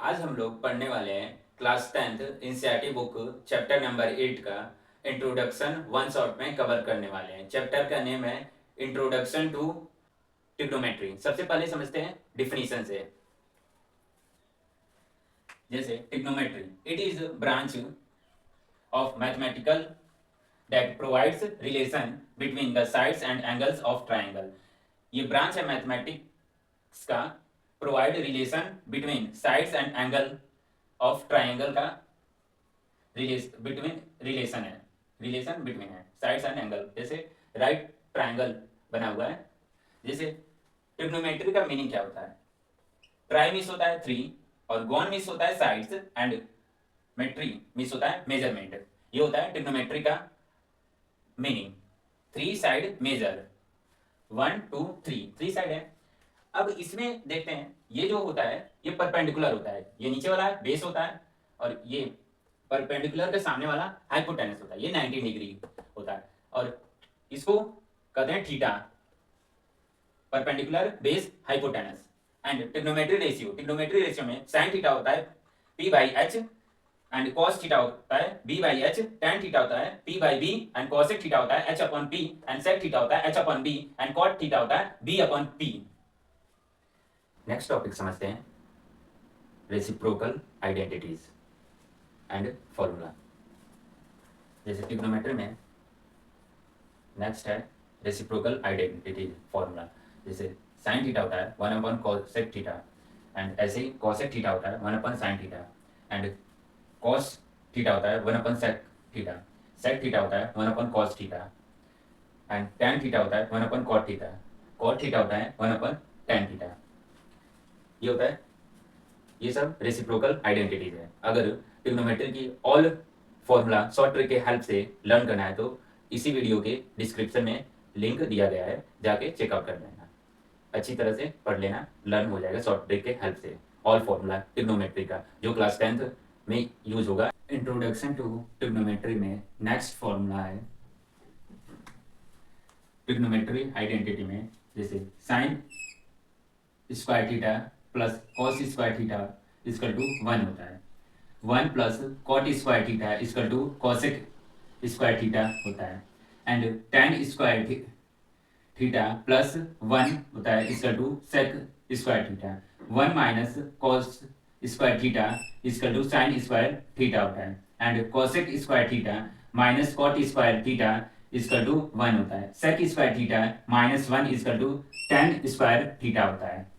आज हम लोग पढ़ने वाले हैं class 10th NCERT book chapter number 8 का इंट्रोडक्शन वन शॉट में कवर करने वाले हैं। चैप्टर का नेम है इंट्रोडक्शन टू ट्रिग्नोमेट्री। सबसे पहले समझते हैं डिफिनीशन से। जैसे trigonometry, it is branch of mathematical that provides relation between the sides and angles of triangle. ये ब्रांच है मैथमेटिक्स का, provide relation between sides and angle of triangle का रिलेशन है, रिलेशन बिटवीन है साइड्स एंड एंगल। जैसे right triangle बना हुआ है। जैसे ट्रिग्नोमेट्री का मीनिंग क्या होता है? ट्राई मीन्स होता है 3 और गॉन मीन्स होता है साइड्स एंड मेट्री मीन्स होता है मेजरमेंट। ये होता है ट्रिग्नोमेट्री का मीनिंग। 3 साइड मेजर, 1 2 3 साइड है। अब इसमें देखते हैं, ये जो होता है ये परपेंडिकुलर होता है। ये नीचे वाला बेस होता है और ये परपेंडिकुलर के सामने वाला हाइपोटेनस होता है। ये 90 डिग्री होता है और इसको कहते हैं theta, perpendicular base hypotenuse. And trigonometry ratio में साइन थीटा होता है p by H and cos theta होता है b by H, tan theta होता है p by b and cosec theta होता है h upon p and sec theta होता है h upon b and cot theta होता है b upon p। Next topic समझते हैं रेसिप्रोकल आइडेंटिटीज एंड फॉर्मूला। जैसे ट्रिग्नोमेट्री में नेक्स्ट है रेसिप्रोकल आइडेंटिटी फॉर्मूला। जैसे साइन थीटा होता है 1 अपॉन कॉसेक थीटा एंड ऐसे ही कॉसेक थीटा होता है 1 upon sine theta and cos theta होता है 1 upon sec theta, sec theta होता है 1 upon cos theta and tan theta होता है 1 upon cot theta, cot theta होता है 1 अपॉन tan थीटा। ये होता है, ये सब रेसिप्रोकल आइडेंटिटीज है। अगर ट्रिग्नोमेट्री की ऑल फॉर्मूला शॉर्ट ट्रिक के हेल्प से लर्न करना है तो इसी वीडियो के डिस्क्रिप्शन में लिंक दिया गया है, जाके चेकआउट कर लेना। अच्छी तरह से पढ़ लेना, लर्न हो जाएगा शॉर्ट ट्रिक के हेल्प से। ऑल फॉर्मूला ट्रिग्नोमेट्री का जो क्लास 10th में यूज होगा। इंट्रोडक्शन टू ट्रिग्नोमेट्री में नेक्स्ट फॉर्मूला है ट्रिग्नोमेट्री आइडेंटिटी में। जैसे sine square theta plus cos square theta equal to 1 होता है, 1 plus cot square theta equal to cosec square theta होता है and tan square theta plus 1 होता है equal to sec square theta. 1 minus cos square theta equal to sine square theta होता है and cosec square theta minus cot square theta equal to 1 होता है। Sec square theta minus 1 equal to tan square theta होता है।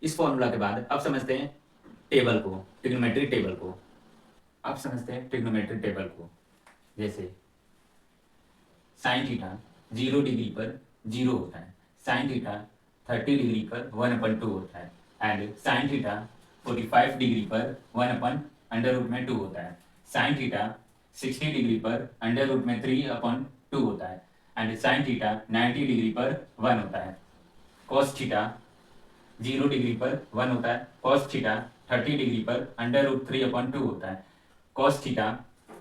इस formula के बाद अब समझते हैं टेबल को, ट्रिग्नोमेट्री टेबल को। अब समझते हैं ट्रिग्नोमेट्री टेबल को। जैसे साइन थीटा 0 डिग्री पर 0 होता है, साइन थीटा 30 डिग्री पर 1/2 होता है एंड साइन थीटा 45 डिग्री पर 1/√2 होता है। साइन थीटा 60 डिग्री पर √3/2 होता है एंड साइन थीटा 90 डिग्री पर 1 होता है। कॉस थीटा 0 डिग्री पर 1 होता है, कॉस थीटा 30 डिग्री पर √3/2 होता है, कॉस थीटा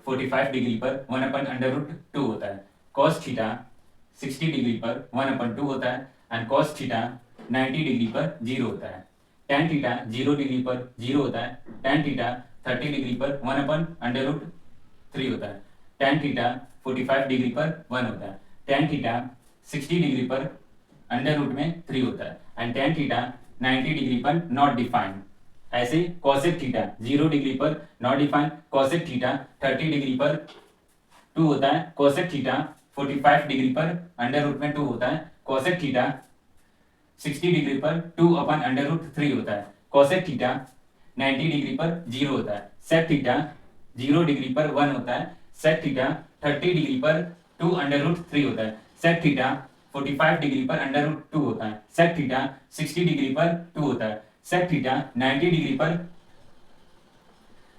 45 डिग्री पर 1/√2 होता है, कॉस थीटा 60 डिग्री पर 1/2 होता है एंड कॉस थीटा 90 डिग्री पर 0 होता है। tan थीटा 0 डिग्री पर 0 होता है, tan थीटा 30 डिग्री पर 1/√3 होता है, tan थीटा 45 डिग्री पर 1 होता है, tan थीटा 60 डिग्री पर √3 होता है एंड tan थीटा 90 डिग्री पर नॉट डिफाइंड। ऐसे कॉसेक थीटा 0 डिग्री पर not defined, cosec theta 30 degree पर 2 होता है, कॉसेक थीटा 45 डिग्री पर √2 होता है, कॉसेक थीटा 60 डिग्री पर 2/√3 होता है, कॉसेक थीटा 90 डिग्री पर 0 होता है, सेक थीटा 0 डिग्री पर 1 होता है, सेक थीटा 30 डिग्री पर 2/√3 होता है, सेक थीटा 45 डिग्री पर √2 होता है, सेक थीटा 60 डिग्री पर 2 होता है, सेक थीटा 90 डिग्री पर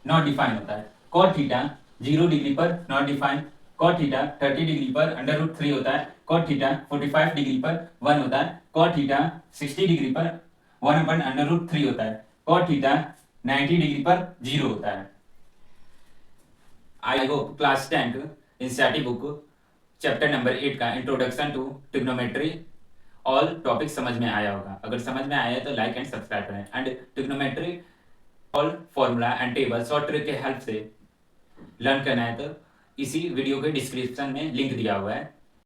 नॉट डिफाइन होता है, कॉट थीटा 0 डिग्री पर not define, cot theta 30 degree पर √3 होता है, कॉट थीटा 45 डिग्री पर 1 होता है, कॉट थीटा 60 डिग्री पर 1/√3 होता है, कॉट थीटा 90 डिग्री पर 0 होता है। I hope class 10 NCERT book chapter number 8 का introduction to trigonometry all topic समझ में आया होगा। अगर समझ में आया है तो लाइक एंड सब्सक्राइब करें। And trigonometry all formula and tables और ट्रिक के हेल्प से लर्न करना है तो इसी वीडियो के डिस्क्रिप्शन में लिंक दिया हुआ है,